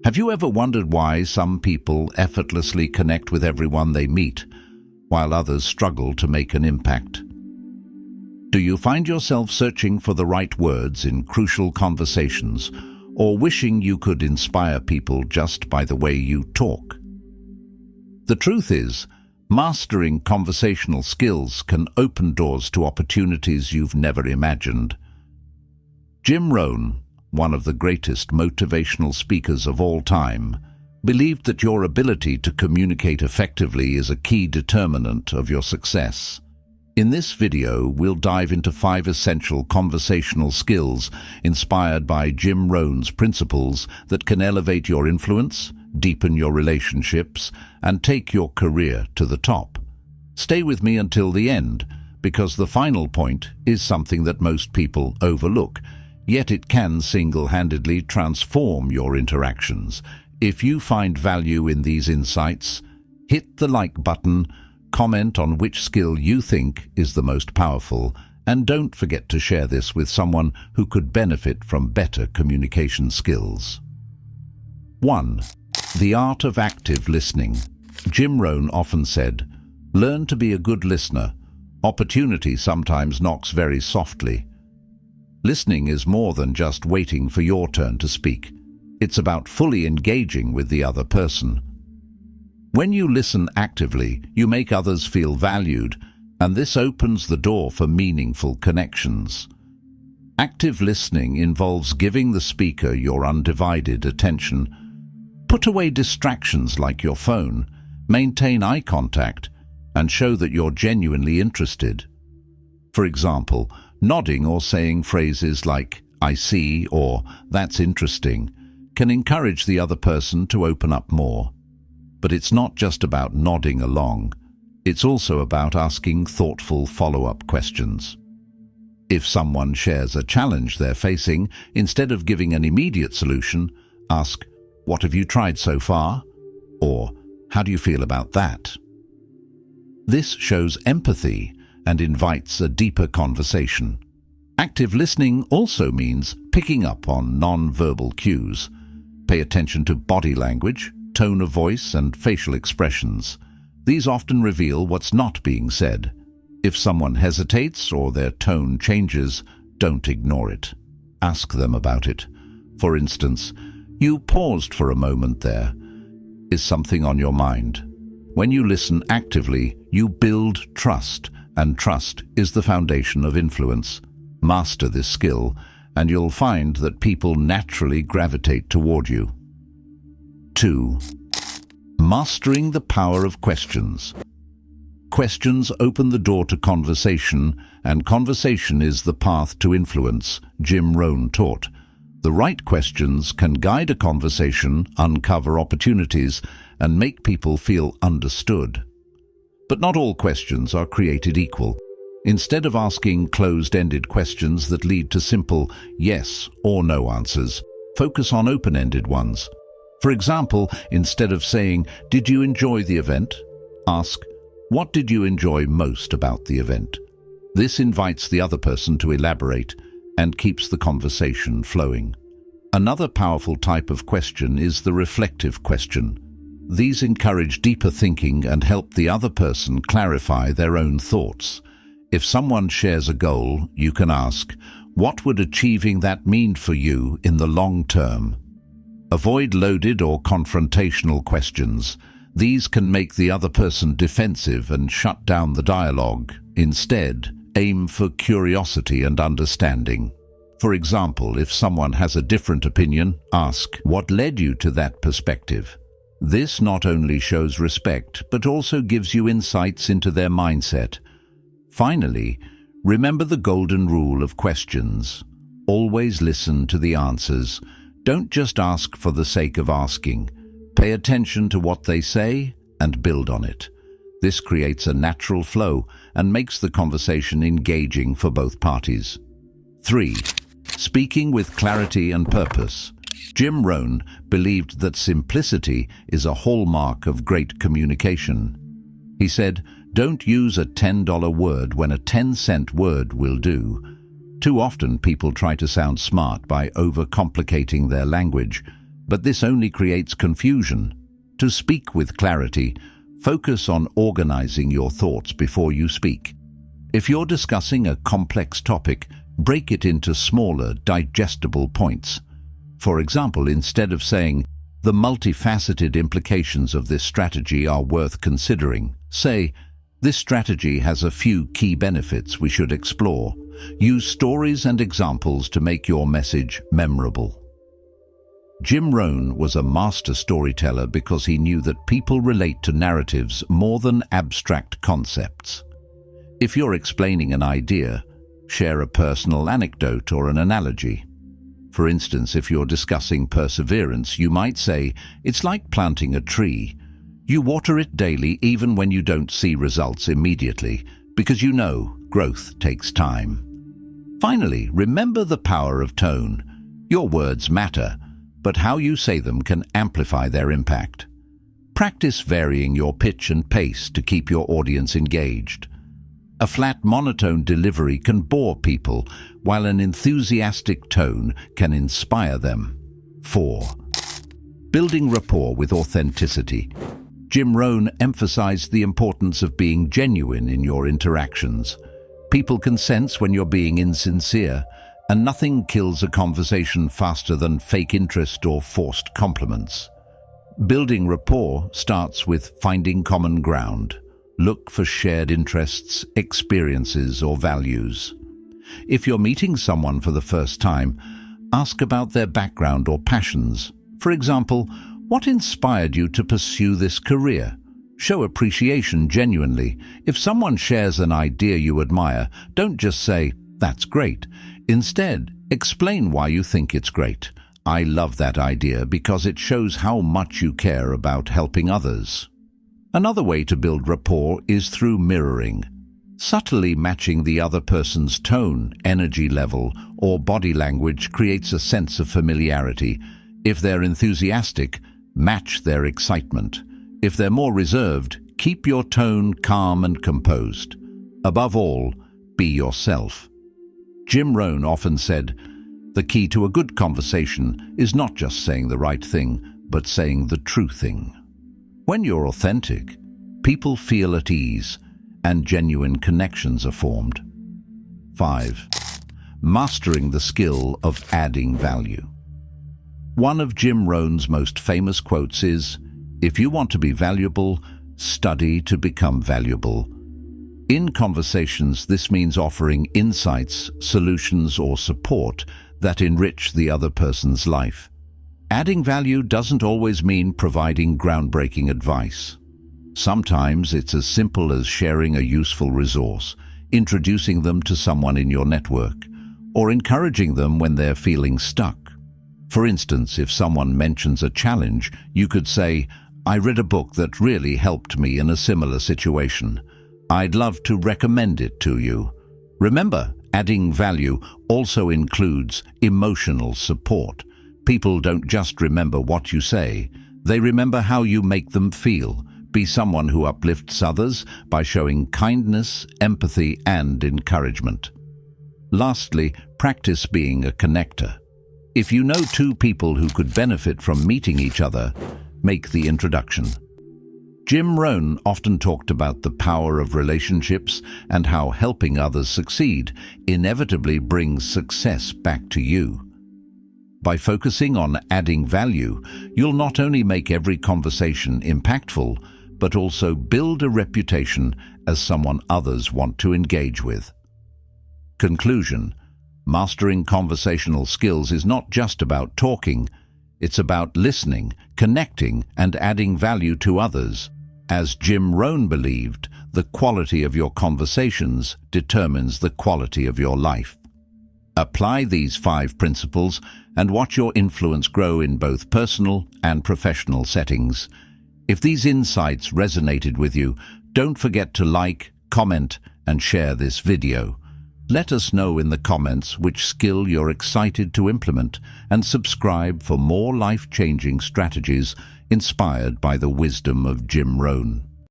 Have you ever wondered why some people effortlessly connect with everyone they meet, while others struggle to make an impact? Do you find yourself searching for the right words in crucial conversations, or wishing you could inspire people just by the way you talk? The truth is, mastering conversational skills can open doors to opportunities you've never imagined. Jim Rohn, one of the greatest motivational speakers of all time, believed that your ability to communicate effectively is a key determinant of your success. In this video, we'll dive into 5 essential conversational skills inspired by Jim Rohn's principles that can elevate your influence, deepen your relationships, and take your career to the top. Stay with me until the end, because the final point is something that most people overlook, yet it can single-handedly transform your interactions. If you find value in these insights, hit the like button, comment on which skill you think is the most powerful, and don't forget to share this with someone who could benefit from better communication skills. 1. The art of active listening. Jim Rohn often said, "Learn to be a good listener. Opportunity sometimes knocks very softly." Listening is more than just waiting for your turn to speak. It's about fully engaging with the other person. When you listen actively, you make others feel valued, and this opens the door for meaningful connections. Active listening involves giving the speaker your undivided attention. Put away distractions like your phone, maintain eye contact, and show that you're genuinely interested. For example, nodding or saying phrases like, "I see," or "That's interesting," can encourage the other person to open up more. But it's not just about nodding along. It's also about asking thoughtful follow-up questions. If someone shares a challenge they're facing, instead of giving an immediate solution, ask, "What have you tried so far?" Or, "How do you feel about that?" This shows empathy and invites a deeper conversation. Active listening also means picking up on non-verbal cues. Pay attention to body language, tone of voice, and facial expressions. These often reveal what's not being said. If someone hesitates or their tone changes, don't ignore it. Ask them about it. For instance, "You paused for a moment there. Is something on your mind?" When you listen actively, you build trust, and trust is the foundation of influence. Master this skill, and you'll find that people naturally gravitate toward you. 2. Mastering the power of questions. Questions open the door to conversation, and conversation is the path to influence, Jim Rohn taught. The right questions can guide a conversation, uncover opportunities, and make people feel understood. But not all questions are created equal. Instead of asking closed-ended questions that lead to simple yes or no answers, focus on open-ended ones. For example, instead of saying, "Did you enjoy the event?" ask, "What did you enjoy most about the event?" This invites the other person to elaborate and keeps the conversation flowing. Another powerful type of question is the reflective question. These encourage deeper thinking and help the other person clarify their own thoughts. If someone shares a goal, you can ask, "What would achieving that mean for you in the long term?" Avoid loaded or confrontational questions. These can make the other person defensive and shut down the dialogue. Instead, aim for curiosity and understanding. For example, if someone has a different opinion, ask, "What led you to that perspective?" This not only shows respect, but also gives you insights into their mindset. Finally, remember the golden rule of questions. Always listen to the answers. Don't just ask for the sake of asking. Pay attention to what they say and build on it. This creates a natural flow and makes the conversation engaging for both parties. 3. Speaking with clarity and purpose. Jim Rohn believed that simplicity is a hallmark of great communication. He said, "Don't use a $10 word when a 10-cent word will do." Too often people try to sound smart by overcomplicating their language. But this only creates confusion. To speak with clarity, focus on organizing your thoughts before you speak. If you're discussing a complex topic, break it into smaller, digestible points. For example, instead of saying, "The multifaceted implications of this strategy are worth considering," say, "This strategy has a few key benefits we should explore." Use stories and examples to make your message memorable. Jim Rohn was a master storyteller because he knew that people relate to narratives more than abstract concepts. If you're explaining an idea, share a personal anecdote or an analogy. For instance, if you're discussing perseverance, you might say, "It's like planting a tree. You water it daily even when you don't see results immediately, because you know growth takes time." Finally, remember the power of tone. Your words matter, but how you say them can amplify their impact. Practice varying your pitch and pace to keep your audience engaged. A flat, monotone delivery can bore people, while an enthusiastic tone can inspire them. 4. Building rapport with authenticity. Jim Rohn emphasized the importance of being genuine in your interactions. People can sense when you're being insincere, and nothing kills a conversation faster than fake interest or forced compliments. Building rapport starts with finding common ground. Look for shared interests, experiences, or values. If you're meeting someone for the first time, ask about their background or passions. For example, what inspired you to pursue this career? Show appreciation genuinely. If someone shares an idea you admire, don't just say, "That's great." Instead, explain why you think it's great. "I love that idea because it shows how much you care about helping others." Another way to build rapport is through mirroring. Subtly matching the other person's tone, energy level, or body language creates a sense of familiarity. If they're enthusiastic, match their excitement. If they're more reserved, keep your tone calm and composed. Above all, be yourself. Jim Rohn often said, "The key to a good conversation is not just saying the right thing, but saying the true thing." When you're authentic, people feel at ease and genuine connections are formed. 5. Mastering the skill of adding value. One of Jim Rohn's most famous quotes is, "If you want to be valuable, study to become valuable." In conversations, this means offering insights, solutions, or support that enrich the other person's life. Adding value doesn't always mean providing groundbreaking advice. Sometimes it's as simple as sharing a useful resource, introducing them to someone in your network, or encouraging them when they're feeling stuck. For instance, if someone mentions a challenge, you could say, "I read a book that really helped me in a similar situation. I'd love to recommend it to you." Remember, adding value also includes emotional support. People don't just remember what you say, they remember how you make them feel. Be someone who uplifts others by showing kindness, empathy, and encouragement. Lastly, practice being a connector. If you know two people who could benefit from meeting each other, make the introduction. Jim Rohn often talked about the power of relationships and how helping others succeed inevitably brings success back to you. By focusing on adding value, you'll not only make every conversation impactful, but also build a reputation as someone others want to engage with. Conclusion: mastering conversational skills is not just about talking, it's about listening, connecting, and adding value to others. As Jim Rohn believed, the quality of your conversations determines the quality of your life. Apply these 5 principles and watch your influence grow in both personal and professional settings. If these insights resonated with you, don't forget to like, comment, and share this video. Let us know in the comments which skill you're excited to implement, and subscribe for more life-changing strategies inspired by the wisdom of Jim Rohn.